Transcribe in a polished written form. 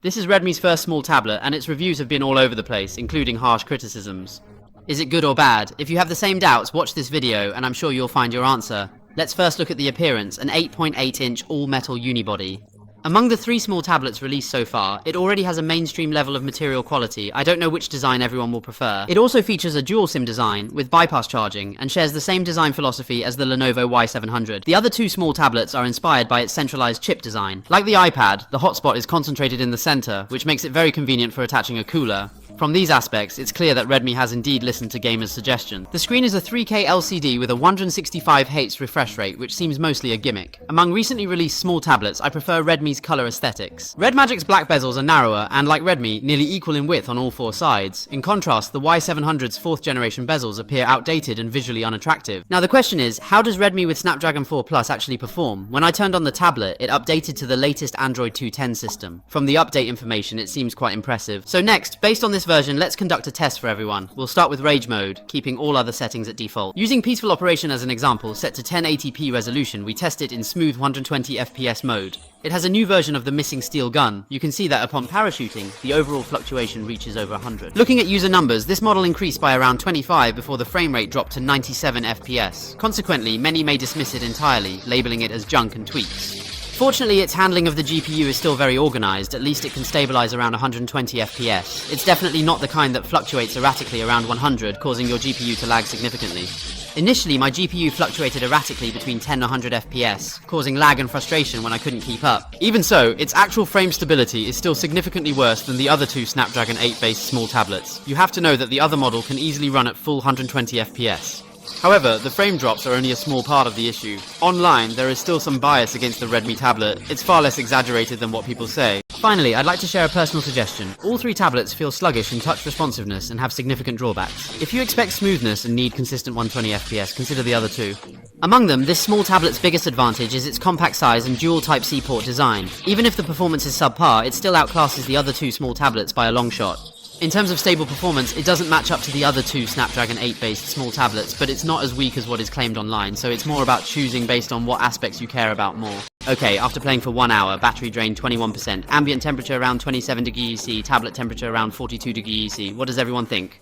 This is Redmi's first small tablet, and its reviews have been all over the place, including harsh criticisms. Is it good or bad? If you have the same doubts, watch this video, and I'm sure you'll find your answer. Let's first look at the appearance, an 8.8-inch all-metal unibody. Among the 3 small tablets released so far, it already has a mainstream level of material quality. I don't know which design everyone will prefer. It also features a dual SIM design, with bypass charging, and shares the same design philosophy as the Lenovo Y700. The other 2 small tablets are inspired by its centralized chip design. Like the iPad, the hotspot is concentrated in the center, which makes it very convenient for attaching a cooler. From these aspects, it's clear that Redmi has indeed listened to gamers' suggestion. The screen is a 3K LCD with a 165Hz refresh rate, which seems mostly a gimmick. Among recently released small tablets, I prefer Redmi's color aesthetics. Red Magic's black bezels are narrower and, like Redmi, nearly equal in width on all 4 sides. In contrast, the Y700's 4th generation bezels appear outdated and visually unattractive. Now the question is, how does Redmi with Snapdragon 4 Plus actually perform? When I turned on the tablet, it updated to the latest Android 2.10 system. From the update information, it seems quite impressive. So next, based on this version, let's conduct a test for everyone. We'll start with Rage Mode, keeping all other settings at default. Using Peaceful Operation as an example, set to 1080p resolution, we test it in smooth 120 FPS mode. It has a new version of the missing steel gun. You can see that upon parachuting, the overall fluctuation reaches over 100. Looking at user numbers, this model increased by around 25 before the frame rate dropped to 97 FPS. Consequently, many may dismiss it entirely, labeling it as junk and tweaks. Fortunately, its handling of the GPU is still very organized. At least it can stabilize around 120 FPS. It's definitely not the kind that fluctuates erratically around 100, causing your GPU to lag significantly. Initially, my GPU fluctuated erratically between 10 and 100 FPS, causing lag and frustration when I couldn't keep up. Even so, its actual frame stability is still significantly worse than the other 2 Snapdragon 8-based small tablets. You have to know that the other model can easily run at full 120 FPS. However, the frame drops are only a small part of the issue. Online, there is still some bias against the Redmi tablet. It's far less exaggerated than what people say. Finally, I'd like to share a personal suggestion. All 3 tablets feel sluggish in touch responsiveness and have significant drawbacks. If you expect smoothness and need consistent 120 FPS, consider the other 2. Among them, this small tablet's biggest advantage is its compact size and dual Type-C port design. Even if the performance is subpar, it still outclasses the other 2 small tablets by a long shot. In terms of stable performance, it doesn't match up to the other 2 Snapdragon 8-based small tablets, but it's not as weak as what is claimed online, so it's more about choosing based on what aspects you care about more. Okay, after playing for 1 hour, battery drain 21%, ambient temperature around 27 degrees C, tablet temperature around 42 degrees C, what does everyone think?